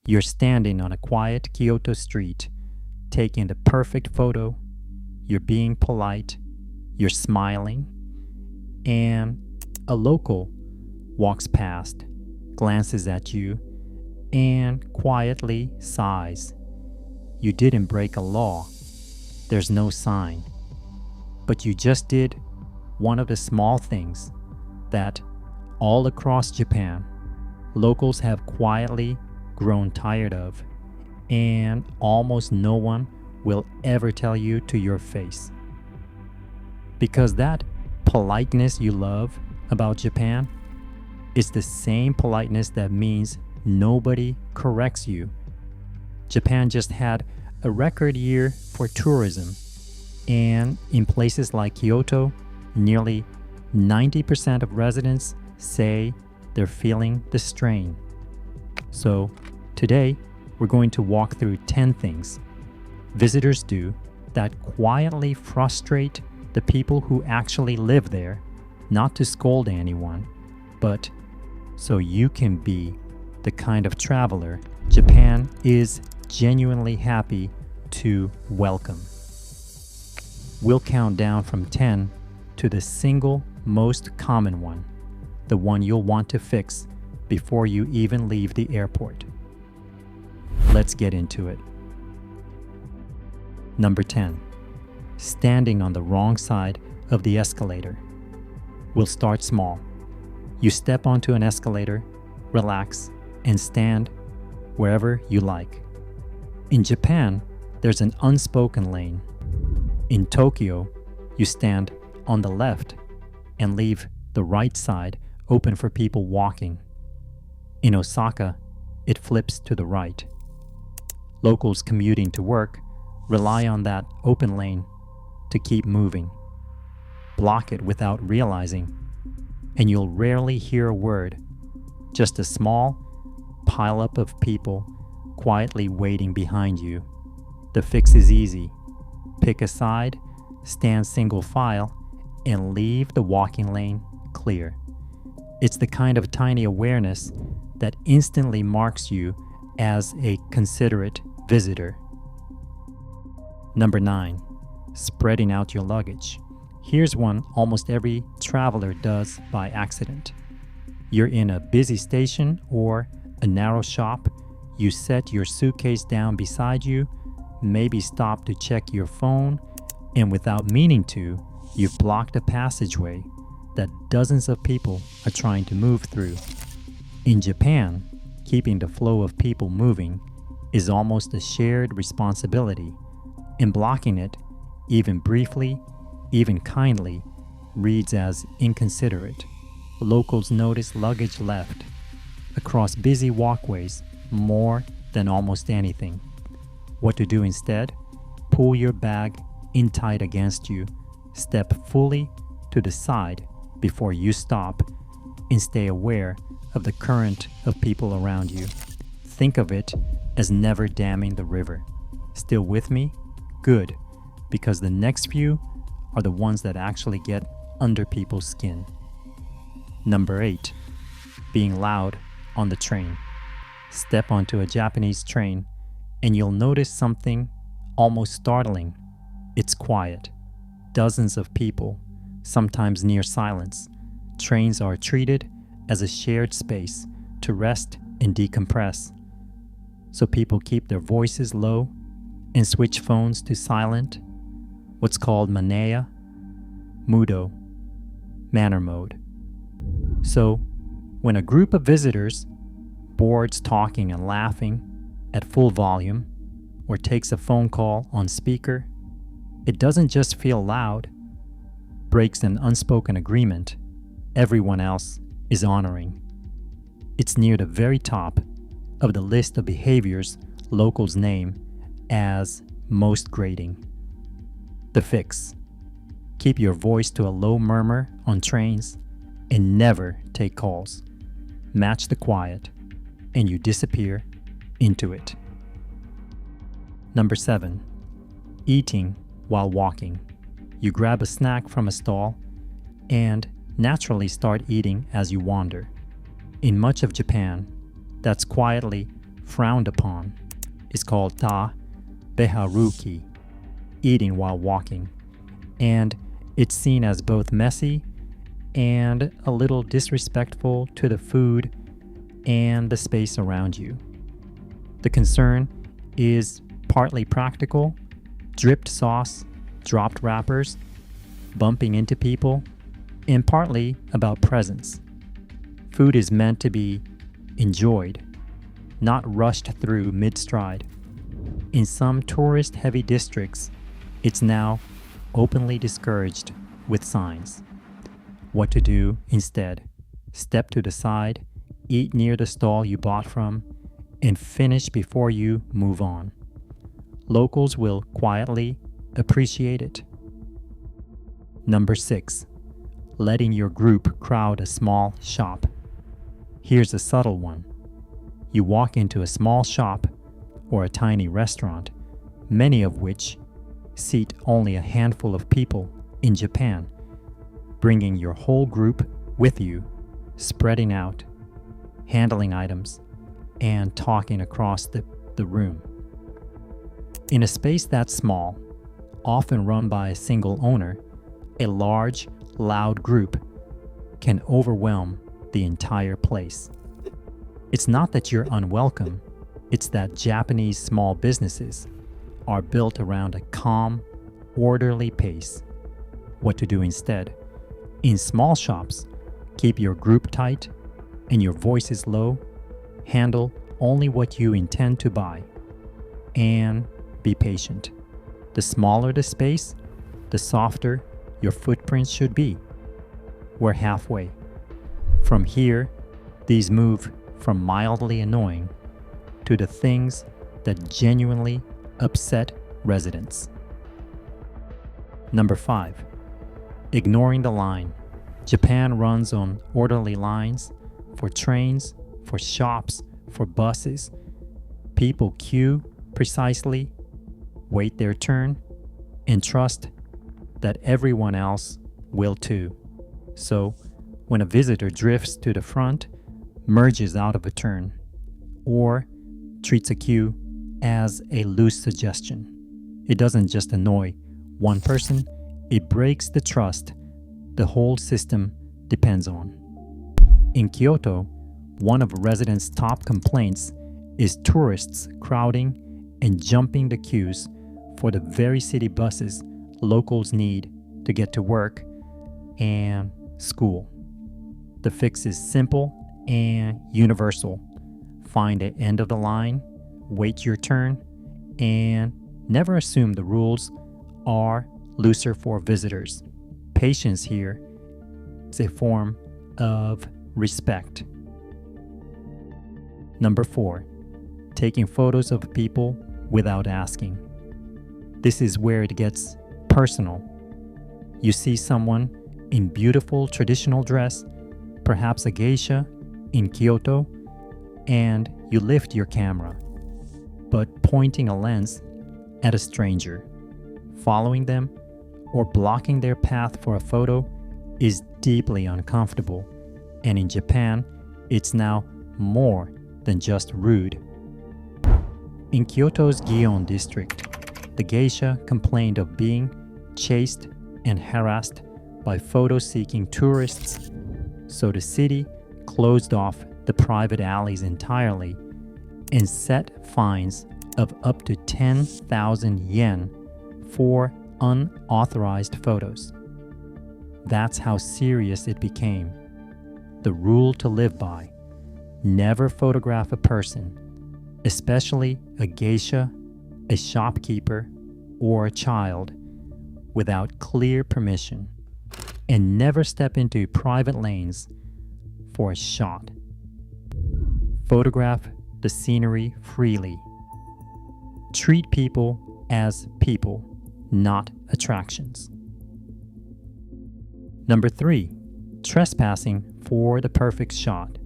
You're standing on a quiet Kyoto street, taking the perfect photo. You're being polite, you're smiling, and a local walks past, glances at you, and quietly sighs. You didn't break a law. There's no sign. But you just did one of the small things that all across Japan, locals have quietly grown tired of, and almost no one will ever tell you to your face. Because that politeness you love about Japan is the same politeness that means nobody corrects you. Japan just had a record year for tourism, and in places like Kyoto, nearly 90% of residents say they're feeling the strain. So, today, we're going to walk through 10 things visitors do that quietly frustrate the people who actually live there, not to scold anyone, but so you can be the kind of traveler Japan is genuinely happy to welcome. We'll count down from 10 to the single most common one, the one you'll want to fix before you even leave the airport. Let's get into it. Number 10. Standing on the wrong side of the escalator. We'll start small. You step onto an escalator, relax, and stand wherever you like. In Japan, there's an unspoken lane. In Tokyo, you stand on the left and leave the right side open for people walking. In Osaka, it flips to the right. Locals commuting to work rely on that open lane to keep moving. Block it without realizing, and you'll rarely hear a word, just a small pileup of people quietly waiting behind you. The fix is easy. Pick a side, stand single file, and leave the walking lane clear. It's the kind of tiny awareness that instantly marks you as a considerate visitor. Number 9. Spreading out your luggage. Here's one almost every traveler does by accident. You're in a busy station or a narrow shop. You set your suitcase down beside you, maybe stop to check your phone, and without meaning to, you've blocked a passageway that dozens of people are trying to move through. In Japan, keeping the flow of people moving is almost a shared responsibility, and blocking it, even briefly, even kindly, reads as inconsiderate. Locals notice luggage left across busy walkways more than almost anything. What to do instead? Pull your bag in tight against you, step fully to the side before you stop, and stay aware of the current of people around you. Think of it as never damming the river. Still with me? Good, because the next few are the ones that actually get under people's skin. Number 8. Being loud on the train. Step onto a Japanese train and you'll notice something almost startling. It's quiet. Dozens of people, sometimes near silence. Trains are treated as a shared space to rest and decompress. So people keep their voices low and switch phones to silent, what's called manea, mudo, manner mode. So when a group of visitors boards talking and laughing at full volume or takes a phone call on speaker, it doesn't just feel loud, breaks an unspoken agreement everyone else is honoring. It's near the very top of the list of behaviors locals name as most grating. The fix: keep your voice to a low murmur on trains and never take calls. Match the quiet and you disappear into it. Number 7. Eating while walking. You grab a snack from a stall and naturally start eating as you wander. In much of Japan, that's quietly frowned upon, is called ta beharuki, eating while walking, and it's seen as both messy and a little disrespectful to the food and the space around you. The concern is partly practical: dripped sauce, dropped wrappers, bumping into people, and partly about presence. Food is meant to be enjoyed, not rushed through mid-stride. In some tourist-heavy districts, it's now openly discouraged with signs. What to do instead: step to the side, eat near the stall you bought from, and finish before you move on. Locals will quietly appreciate it. Number 6. Letting your group crowd a small shop. Here's a subtle one. You walk into a small shop or a tiny restaurant, many of which seat only a handful of people in Japan, bringing your whole group with you, spreading out, handling items, and talking across the room. In a space that small, often run by a single owner, a large, loud group can overwhelm the entire place. It's not that you're unwelcome, it's that Japanese small businesses are built around a calm, orderly pace. What to do instead? In small shops, keep your group tight and your voices low. Handle only what you intend to buy. And be patient. The smaller the space, the softer your footprint should be. We're halfway. From here, these move from mildly annoying to the things that genuinely upset residents. Number 5. Ignoring the line. Japan runs on orderly lines for trains, for shops, for buses. People queue precisely, wait their turn, and trust that everyone else will too. So, when a visitor drifts to the front, merges out of a turn, or treats a queue as a loose suggestion, it doesn't just annoy one person, it breaks the trust the whole system depends on. In Kyoto, one of residents' top complaints is tourists crowding and jumping the queues for the very city buses locals need to get to work and school. The fix is simple and universal. Find the end of the line, wait your turn, and never assume the rules are looser for visitors. Patience here is a form of respect. Number 4. Taking photos of people without asking. This is where it gets personal. You see someone in beautiful traditional dress, perhaps a geisha in Kyoto, and you lift your camera, but pointing a lens at a stranger, following them, or blocking their path for a photo is deeply uncomfortable, and in Japan, it's now more than just rude. In Kyoto's Gion district, the geisha complained of being chased and harassed by photo-seeking tourists, so the city closed off the private alleys entirely and set fines of up to 10,000 yen for unauthorized photos. That's how serious it became. The rule to live by: never photograph a person, especially a geisha, a shopkeeper, or a child, without clear permission, and never step into private lanes for a shot. Photograph the scenery freely. Treat people as people, not attractions. Number 3. Trespassing for the perfect shot.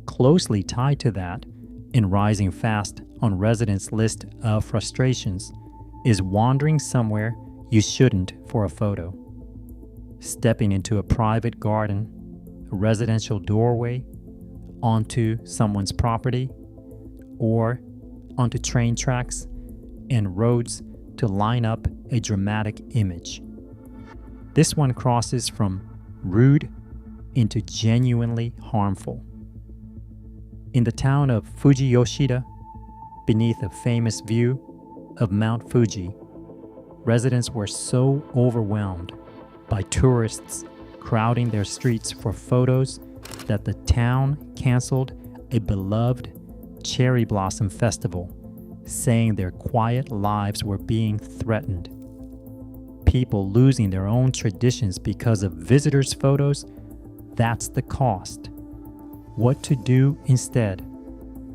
Closely tied to that, and rising fast on residents' list of frustrations, is wandering somewhere you shouldn't for a photo. Stepping into a private garden, a residential doorway, onto someone's property, or onto train tracks and roads to line up a dramatic image. This one crosses from rude into genuinely harmful. In the town of Fujiyoshida, beneath a famous view of Mount Fuji, residents were so overwhelmed by tourists crowding their streets for photos that the town canceled a beloved cherry blossom festival, saying their quiet lives were being threatened. People losing their own traditions because of visitors' photos, that's the cost. What to do instead?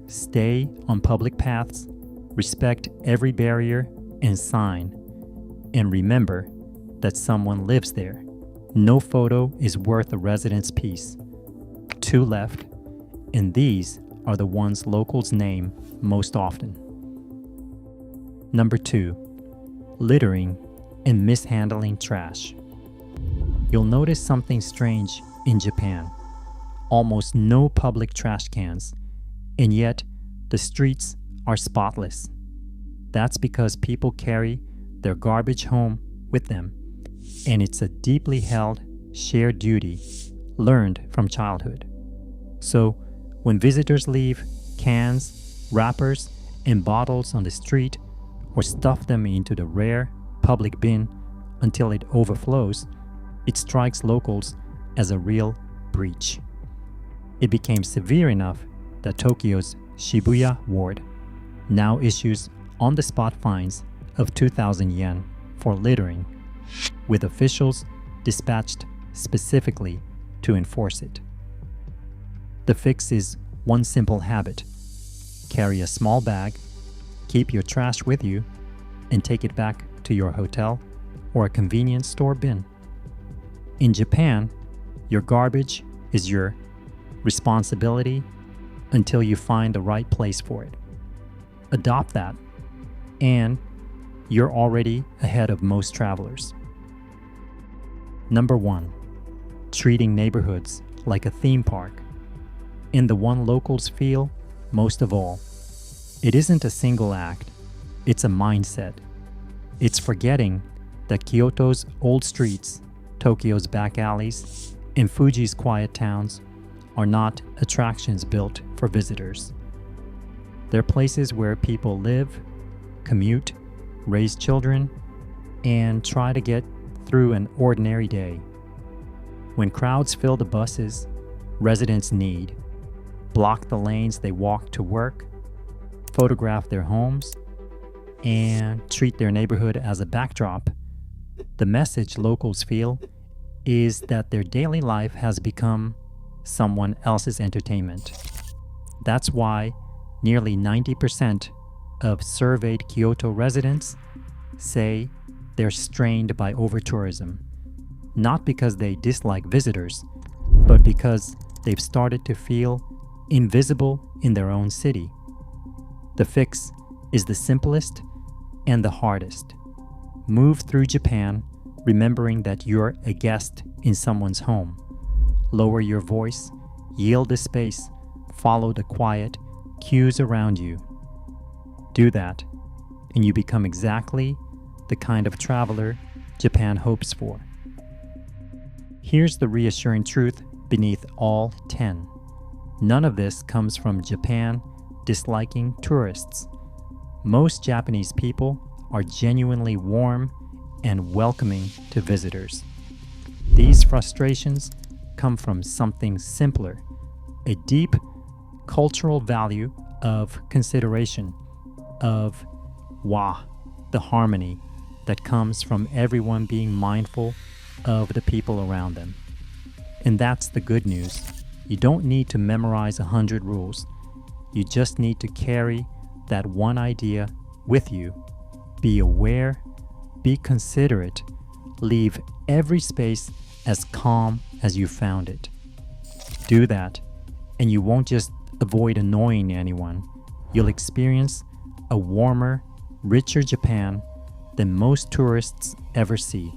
Stay on public paths, respect every barrier and sign, and remember that someone lives there. No photo is worth a resident's peace. 2 left, and these are the ones locals name most often. Number 2, littering and mishandling trash. You'll notice something strange in Japan. Almost no public trash cans, and yet the streets are spotless. That's because people carry their garbage home with them, and it's a deeply held, shared duty learned from childhood. So, when visitors leave cans, wrappers, and bottles on the street or stuff them into the rare public bin until it overflows, it strikes locals as a real breach. It became severe enough that Tokyo's Shibuya ward now issues on-the-spot fines of 2,000 yen for littering, with officials dispatched specifically to enforce it. The fix is one simple habit. Carry a small bag, keep your trash with you, and take it back to your hotel or a convenience store bin. In Japan, your garbage is your responsibility until you find the right place for it. Adopt that, and you're already ahead of most travelers. Number 1, treating neighborhoods like a theme park, and the one locals feel most of all. It isn't a single act, it's a mindset. It's forgetting that Kyoto's old streets, Tokyo's back alleys, and Fuji's quiet towns are not attractions built for visitors. They're places where people live, commute, raise children, and try to get through an ordinary day. When crowds fill the buses residents need, block the lanes they walk to work, photograph their homes, and treat their neighborhood as a backdrop, the message locals feel is that their daily life has become someone else's entertainment. That's why nearly 90% of surveyed Kyoto residents say they're strained by overtourism, not because they dislike visitors, but because they've started to feel invisible in their own city. The fix is the simplest and the hardest. Move through Japan remembering that you're a guest in someone's home. Lower your voice, yield the space, follow the quiet cues around you. Do that, and you become exactly the kind of traveler Japan hopes for. Here's the reassuring truth beneath all 10. None of this comes from Japan disliking tourists. Most Japanese people are genuinely warm and welcoming to visitors. These frustrations come from something simpler, a deep cultural value of consideration, of the harmony that comes from everyone being mindful of the people around them. And that's the good news. You don't need to memorize 100 rules. You just need to carry that one idea with you. Be aware, be considerate, leave every space as calm as you found it. Do that, and you won't just avoid annoying anyone. You'll experience a warmer, richer Japan than most tourists ever see.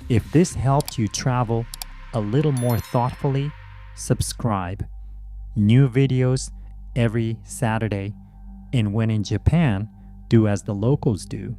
If this helped you travel a little more thoughtfully, subscribe. New videos every Saturday, And when in Japan, do as the locals do.